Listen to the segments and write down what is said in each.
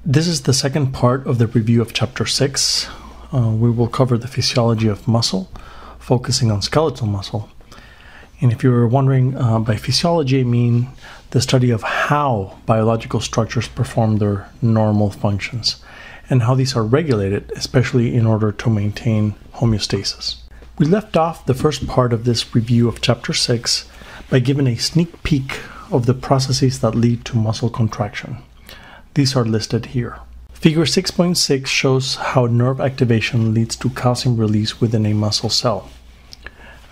This is the second part of the review of Chapter 6. We will cover the physiology of muscle, focusing on skeletal muscle. And if you're wondering, by physiology, I mean the study of how biological structures perform their normal functions and how these are regulated, especially in order to maintain homeostasis. We left off the first part of this review of Chapter 6 by giving a sneak peek of the processes that lead to muscle contraction. These are listed here. Figure 6.6 shows how nerve activation leads to calcium release within a muscle cell.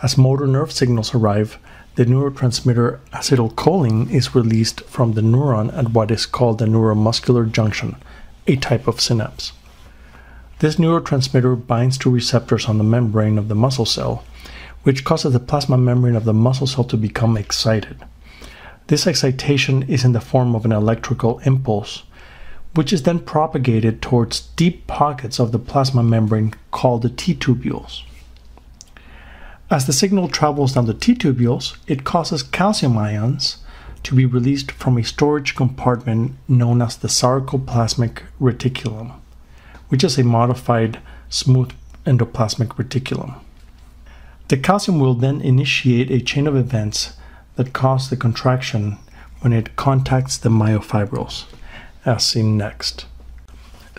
As motor nerve signals arrive, the neurotransmitter acetylcholine is released from the neuron at what is called the neuromuscular junction, a type of synapse. This neurotransmitter binds to receptors on the membrane of the muscle cell, which causes the plasma membrane of the muscle cell to become excited. This excitation is in the form of an electrical impulse, which is then propagated towards deep pockets of the plasma membrane called the T-tubules. As the signal travels down the T-tubules, it causes calcium ions to be released from a storage compartment known as the sarcoplasmic reticulum, which is a modified smooth endoplasmic reticulum. The calcium will then initiate a chain of events that cause the contraction when it contacts the myofibrils, as seen next.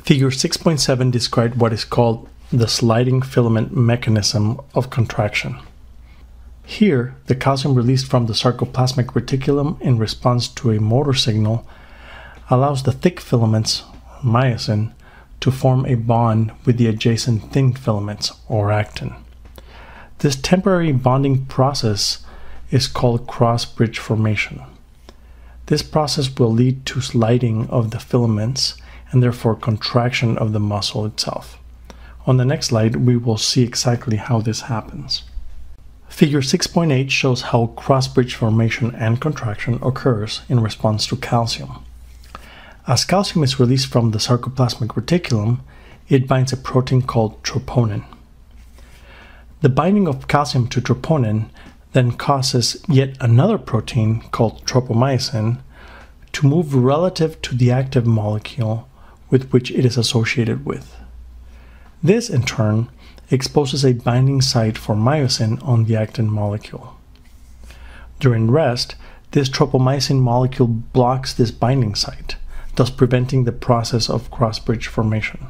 Figure 6.7 describes what is called the sliding filament mechanism of contraction. Here, the calcium released from the sarcoplasmic reticulum in response to a motor signal allows the thick filaments, myosin, to form a bond with the adjacent thin filaments, or actin. This temporary bonding process is called cross-bridge formation. This process will lead to sliding of the filaments and therefore contraction of the muscle itself. On the next slide, we will see exactly how this happens. Figure 6.8 shows how cross-bridge formation and contraction occurs in response to calcium. As calcium is released from the sarcoplasmic reticulum, it binds a protein called troponin. The binding of calcium to troponin then causes yet another protein called tropomyosin to move relative to the active molecule with which it is associated with. This, in turn, exposes a binding site for myosin on the actin molecule. During rest, this tropomyosin molecule blocks this binding site, thus preventing the process of cross-bridge formation.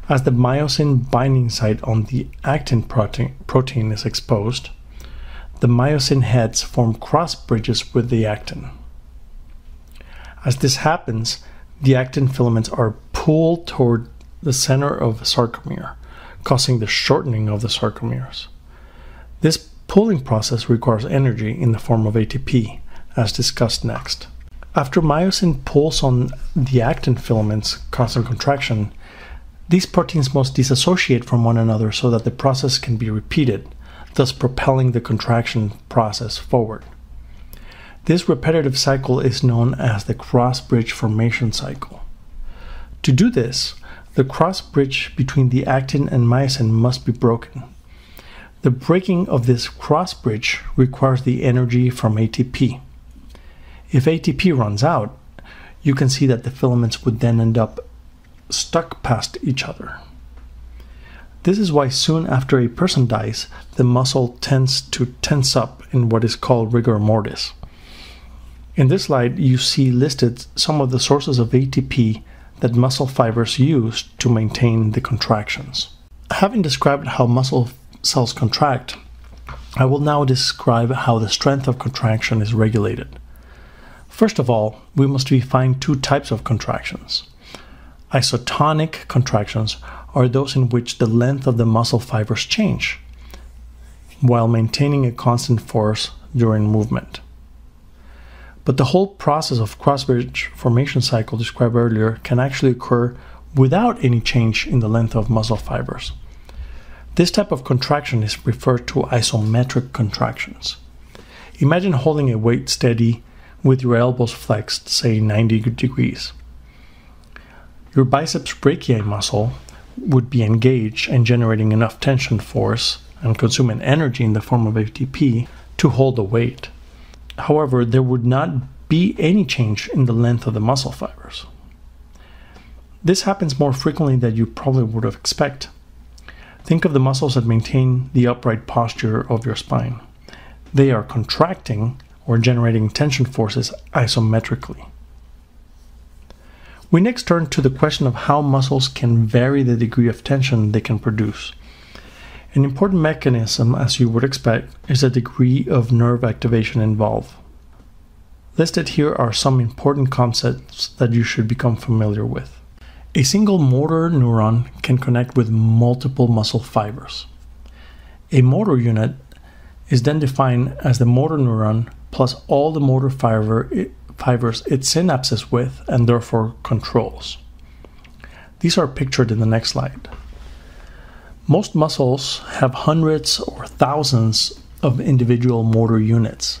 As the myosin binding site on the actin protein is exposed, the myosin heads form cross bridges with the actin. As this happens, the actin filaments are pulled toward the center of the sarcomere, causing the shortening of the sarcomeres. This pulling process requires energy in the form of ATP, as discussed next. After myosin pulls on the actin filaments, causing contraction, these proteins must dissociate from one another so that the process can be repeated, thus propelling the contraction process forward. This repetitive cycle is known as the cross-bridge formation cycle. To do this, the cross-bridge between the actin and myosin must be broken. The breaking of this cross-bridge requires the energy from ATP. If ATP runs out, you can see that the filaments would then end up stuck past each other. This is why soon after a person dies, the muscle tends to tense up in what is called rigor mortis. In this slide, you see listed some of the sources of ATP that muscle fibers use to maintain the contractions. Having described how muscle cells contract, I will now describe how the strength of contraction is regulated. First of all, we must define two types of contractions. Isotonic contractions are those in which the length of the muscle fibers change, while maintaining a constant force during movement. But the whole process of cross-bridge formation cycle described earlier can actually occur without any change in the length of muscle fibers. This type of contraction is referred to isometric contractions. Imagine holding a weight steady with your elbows flexed, say 90 degrees. Your biceps brachii muscle would be engaged and generating enough tension force and consuming energy in the form of ATP to hold the weight. However, there would not be any change in the length of the muscle fibers. This happens more frequently than you probably would have expected. Think of the muscles that maintain the upright posture of your spine. They are contracting or generating tension forces isometrically. We next turn to the question of how muscles can vary the degree of tension they can produce. An important mechanism, as you would expect, is the degree of nerve activation involved. Listed here are some important concepts that you should become familiar with. A single motor neuron can connect with multiple muscle fibers. A motor unit is then defined as the motor neuron plus all the motor fibers it synapses with and therefore controls. These are pictured in the next slide. Most muscles have hundreds or thousands of individual motor units.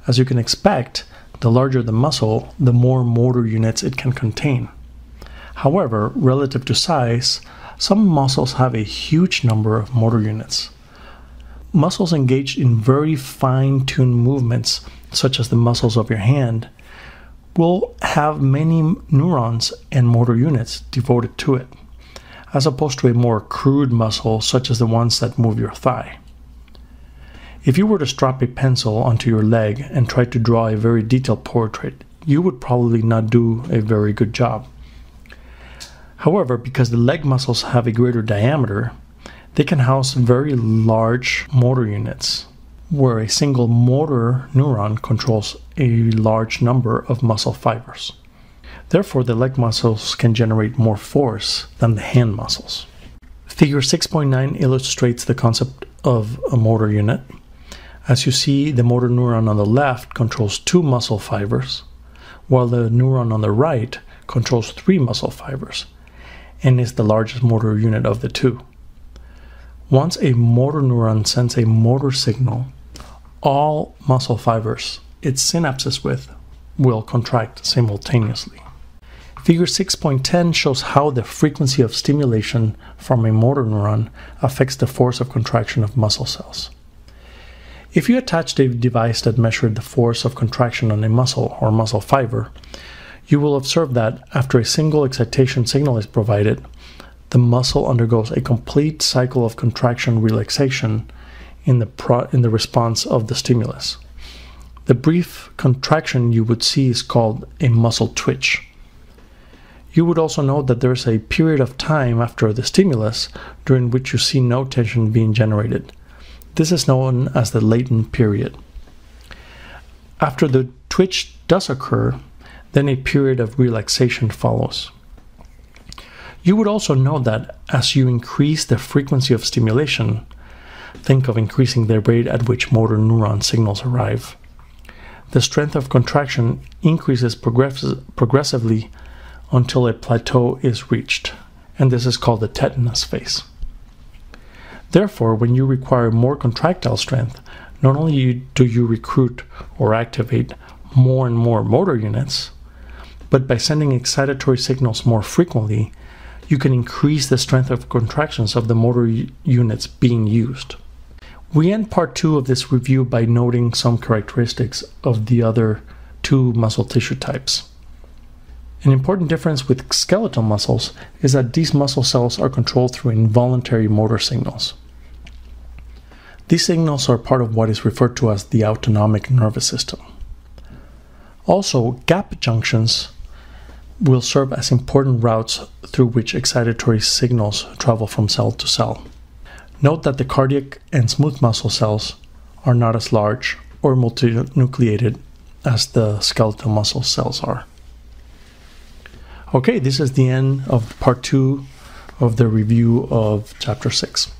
As you can expect, the larger the muscle, the more motor units it can contain. However, relative to size, some muscles have a huge number of motor units. Muscles engaged in very fine-tuned movements, such as the muscles of your hand, will have many neurons and motor units devoted to it, as opposed to a more crude muscle such as the ones that move your thigh. If you were to strap a pencil onto your leg and try to draw a very detailed portrait, you would probably not do a very good job. However, because the leg muscles have a greater diameter, they can house very large motor units, where a single motor neuron controls a large number of muscle fibers. Therefore, the leg muscles can generate more force than the hand muscles. Figure 6.9 illustrates the concept of a motor unit. As you see, the motor neuron on the left controls 2 muscle fibers, while the neuron on the right controls 3 muscle fibers, and is the largest motor unit of the two. Once a motor neuron sends a motor signal, all muscle fibers it synapses with will contract simultaneously. Figure 6.10 shows how the frequency of stimulation from a motor neuron affects the force of contraction of muscle cells. If you attached a device that measured the force of contraction on a muscle or muscle fiber, you will observe that after a single excitation signal is provided, the muscle undergoes a complete cycle of contraction relaxation in the response of the stimulus. The brief contraction you would see is called a muscle twitch. You would also note that there is a period of time after the stimulus during which you see no tension being generated. This is known as the latent period. After the twitch does occur, then a period of relaxation follows. You would also note that as you increase the frequency of stimulation, think of increasing the rate at which motor neuron signals arrive. The strength of contraction increases progressively until a plateau is reached, and this is called the tetanus phase. Therefore, when you require more contractile strength, not only do you recruit or activate more and more motor units, but by sending excitatory signals more frequently, you can increase the strength of contractions of the motor units being used. We end part 2 of this review by noting some characteristics of the other 2 muscle tissue types. An important difference with skeletal muscles is that these muscle cells are controlled through involuntary motor signals. These signals are part of what is referred to as the autonomic nervous system. Also, gap junctions will serve as important routes through which excitatory signals travel from cell to cell. Note that the cardiac and smooth muscle cells are not as large or multinucleated as the skeletal muscle cells are. Okay, this is the end of part 2 of the review of chapter 6.